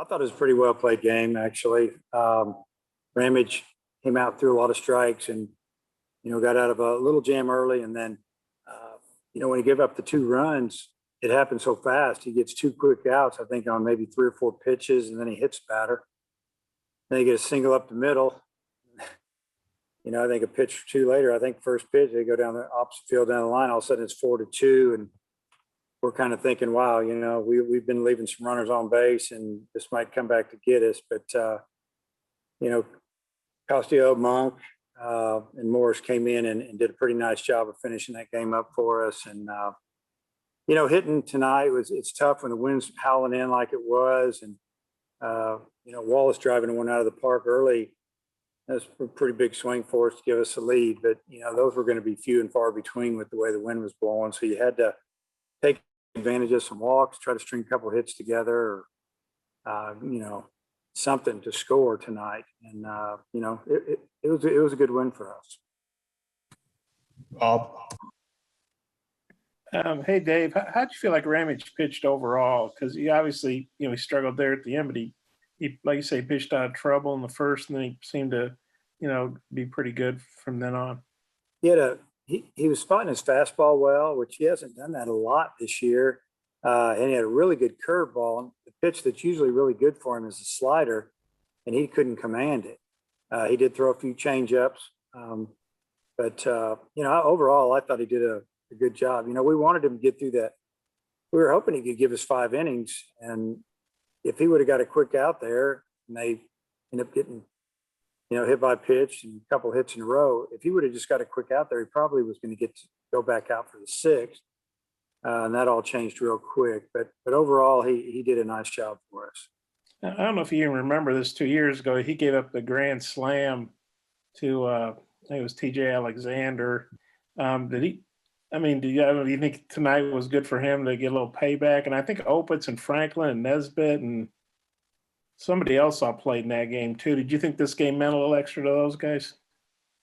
I thought it was a pretty well played game, actually. Ramage came out, threw a lot of strikes, and got out of a little jam early, and then when you give up the 2 runs, it happens so fast. He gets 2 quick outs, I think, on maybe 3 or 4 pitches, and then he hits batter. Then he gets a single up the middle. I think a pitch or two later, I think first pitch, they go down the opposite field down the line. All of a sudden, it's 4-2, and we're kind of thinking, wow, we've been leaving some runners on base, and this might come back to get us. But Costio, Monk, and Morris came in and did a pretty nice job of finishing that game up for us. And hitting tonight it's tough when the wind's howling in like it was, and Wallace driving one out of the park early. That's a pretty big swing for us to give us a lead, but those were going to be few and far between with the way the wind was blowing. So you had to take advantage of some walks, try to string a couple hits together, or something to score tonight. And it was a good win for us. Bob. Hey Dave, how'd you feel like Ramage pitched overall? Because he obviously, he struggled there at the end, but he, like you say, pitched out of trouble in the first, and then he seemed to, be pretty good from then on. He was spotting his fastball well, which he hasn't done that a lot this year. And he had a really good curveball. The pitch that's usually really good for him is a slider, and he couldn't command it. He did throw a few change-ups, but overall, I thought he did a good job. We wanted him to get through that. We were hoping he could give us 5 innings, and if he would have got a quick out there and they end up getting, hit by pitch and a couple hits in a row, if he would have just got a quick out there, he probably was going to get to go back out for the 6th. And that all changed real quick. But overall, he did a nice job for us. I don't know if you even remember this 2 years ago. He gave up the grand slam to, I think it was TJ Alexander. Do you think tonight was good for him to get a little payback? And I think Opitz and Franklin and Nesbitt and somebody else I played in that game too. Did you think this game meant a little extra to those guys?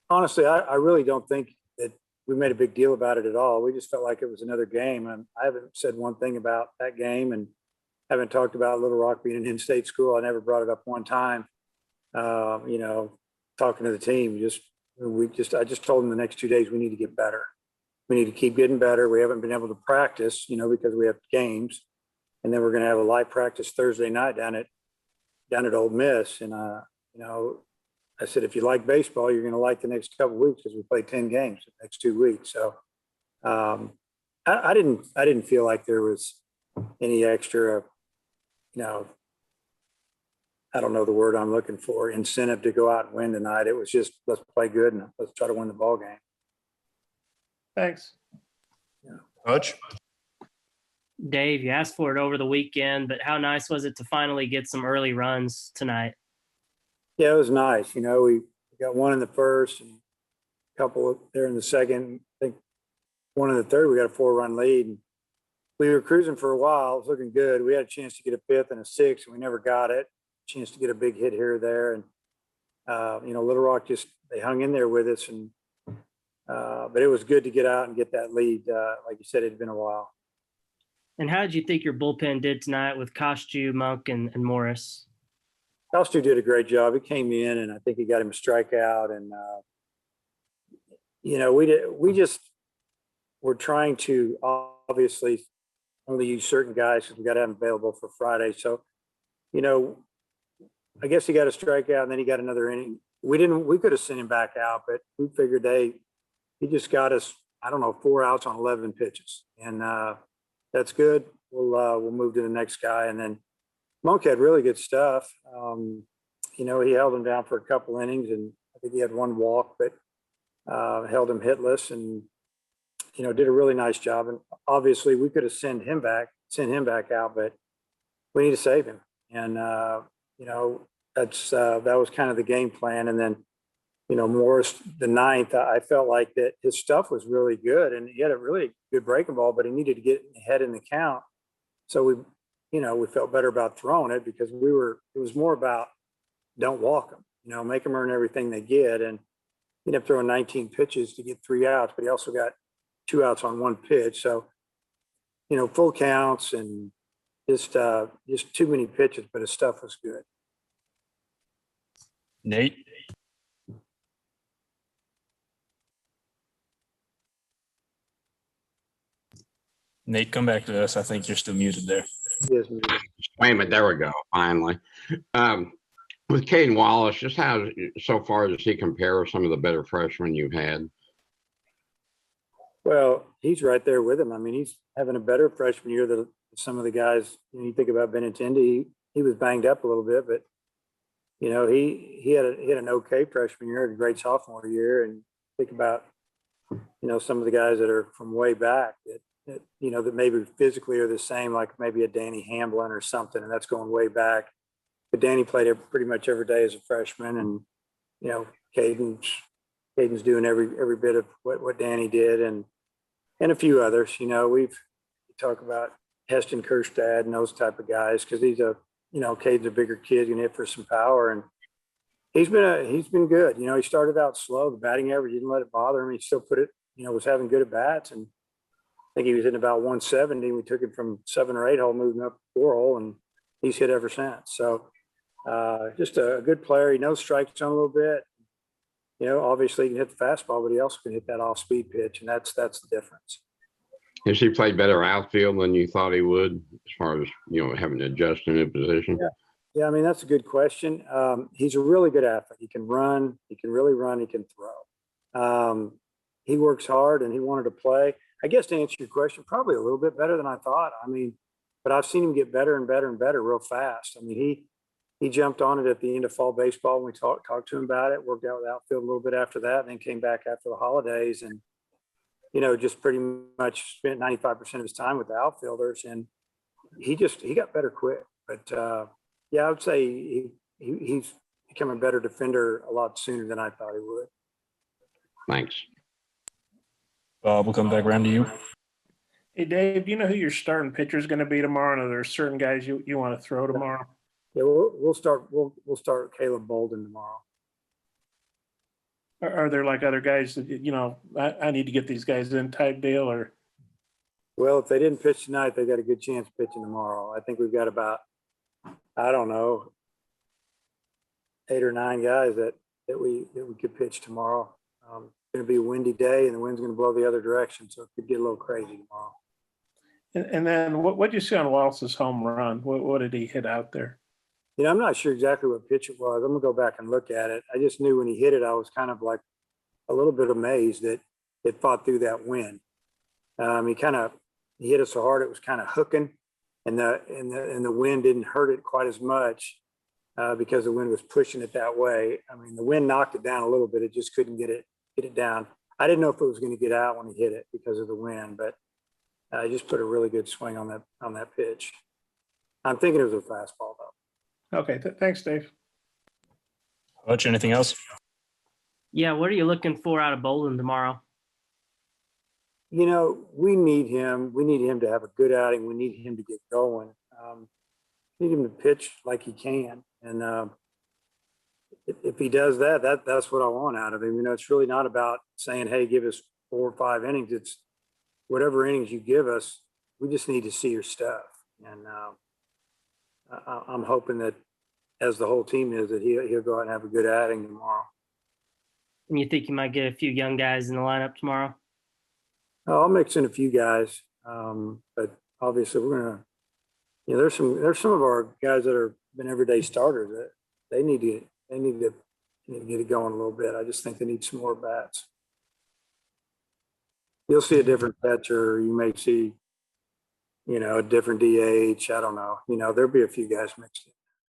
Honestly, I really don't think that we made a big deal about it at all. We just felt like it was another game. And I haven't said one thing about that game, and haven't talked about Little Rock being an in-state school. I never brought it up one time. Talking to the team, I just told them the next 2 days we need to get better. We need to keep getting better. We haven't been able to practice, because we have games, and then we're going to have a light practice Thursday night down at Ole Miss. And I said, if you like baseball, you're going to like the next couple of weeks, because we play 10 games the next 2 weeks. So I didn't feel like there was any extra, I don't know the word I'm looking for, incentive to go out and win tonight. It was just, let's play good and let's try to win the ball game. Thanks. Coach. Dave, you asked for it over the weekend, but how nice was it to finally get some early runs tonight? Yeah, it was nice. We got one in the first and a couple there in the second. I think one in the third, we got a 4-run lead. And we were cruising for a while. It was looking good. We had a chance to get a 5th and a 6th, and we never got it. Chance to get a big hit here or there. And, Little Rock they hung in there with us. And but it was good to get out and get that lead. Like you said, it had been a while. And how did you think your bullpen did tonight with Kostu, Monk, and Morris? Kostu did a great job. He came in, and I think he got him a strikeout. And, we're trying to obviously only use certain guys because we got to have them available for Friday. So, I guess he got a strikeout, and then he got another inning. We could have sent him back out, but we figured he just got us, 4 outs on 11 pitches. And that's good. We'll move to the next guy. And then Monk had really good stuff. He held him down for a couple innings, and I think he had 1 walk, but held him hitless and, did a really nice job. And obviously we could have sent him back out, but we need to save him. And, that was kind of the game plan. And then, Morris, the 9th, I felt like that his stuff was really good, and he had a really good breaking ball, but he needed to get ahead in the count. So we felt better about throwing it, because it was more about don't walk them, make them earn everything they get. And he ended up throwing 19 pitches to get 3 outs, but he also got 2 outs on 1 pitch. So, full counts and, just too many pitches, but his stuff was good. Nate. Nate, come back to us. I think you're still muted there. Yes, Wait a minute, there we go, finally. With Cayden Wallace, just how, so far, does he compare with some of the better freshmen you've had? well, he's right there with him. I mean, he's having a better freshman year than some of the guys. You think about Benintendi, he was banged up a little bit, but he had an okay freshman year, a great sophomore year, and think about some of the guys that are from way back that that maybe physically are the same, like maybe a Danny Hamblin or something, and that's going way back. But Danny played pretty much every day as a freshman, and Cayden's doing every bit of what Danny did, and a few others. We talk about Heston Kerstad and those type of guys because he's Cayden's a bigger kid, can hit for some power, and he's been good. He started out slow. The batting average didn't let it bother him. He still put it, was having good at bats, and I think he was hitting about 170. We took him from 7 or 8 hole, moving up 4 hole, and he's hit ever since. So just a good player. He knows strike zone a little bit. Obviously he can hit the fastball, but he also can hit that off-speed pitch, and that's the difference. Has he played better outfield than you thought he would, as far as having to adjust in a position? Yeah. I mean, that's a good question. He's a really good athlete. He can run. He can really run. He can throw. He works hard, and he wanted to play. I guess to answer your question, probably a little bit better than I thought. I mean, but I've seen him get better and better and better real fast. I mean, he jumped on it at the end of fall baseball when we talked to him about it, worked out with outfield a little bit after that, and then came back after the holidays and, just pretty much spent 95% of his time with the outfielders. And he got better quick. But yeah, I would say he's become a better defender a lot sooner than I thought he would. Thanks. Bob, we'll come back around to you. Hey, Dave, do you know who your starting pitcher is going to be tomorrow? And are there certain guys you want to throw tomorrow? Yeah, we'll start Caleb Bolden tomorrow. Are there like other guys that, I need to get these guys in type deal or? Well, if they didn't pitch tonight, they got a good chance pitching tomorrow. I think we've got about, I don't know, 8 or 9 guys that we could pitch tomorrow. It's going to be a windy day, and the wind's going to blow the other direction, so it could get a little crazy tomorrow. And then what did you see on Wallace's home run? What did he hit out there? I'm not sure exactly what pitch it was. I'm going to go back and look at it. I just knew when he hit it, I was kind of like a little bit amazed that it fought through that wind. He hit it so hard it was kind of hooking, and the wind didn't hurt it quite as much because the wind was pushing it that way. I mean, the wind knocked it down a little bit. It just couldn't get it down. I didn't know if it was going to get out when he hit it because of the wind, but I just put a really good swing on that pitch. I'm thinking it was a fastball though. Okay, thanks, Dave. Hutch, anything else? Yeah, what are you looking for out of Bolden tomorrow? We need him. We need him to have a good outing. We need him to get going. We need him to pitch like he can. And if he does that, that's what I want out of him. It's really not about saying, hey, give us 4 or 5 innings. It's whatever innings you give us, we just need to see your stuff. And I'm hoping that, as the whole team is, that he'll go out and have a good outing tomorrow. And you think you might get a few young guys in the lineup tomorrow? I'll mix in a few guys, but obviously we're gonna. There's some of our guys that are been everyday starters that they need to get it going a little bit. I just think they need some more bats. You'll see a different pitcher. You may see, a different DH. I don't know. There'll be a few guys mixed in.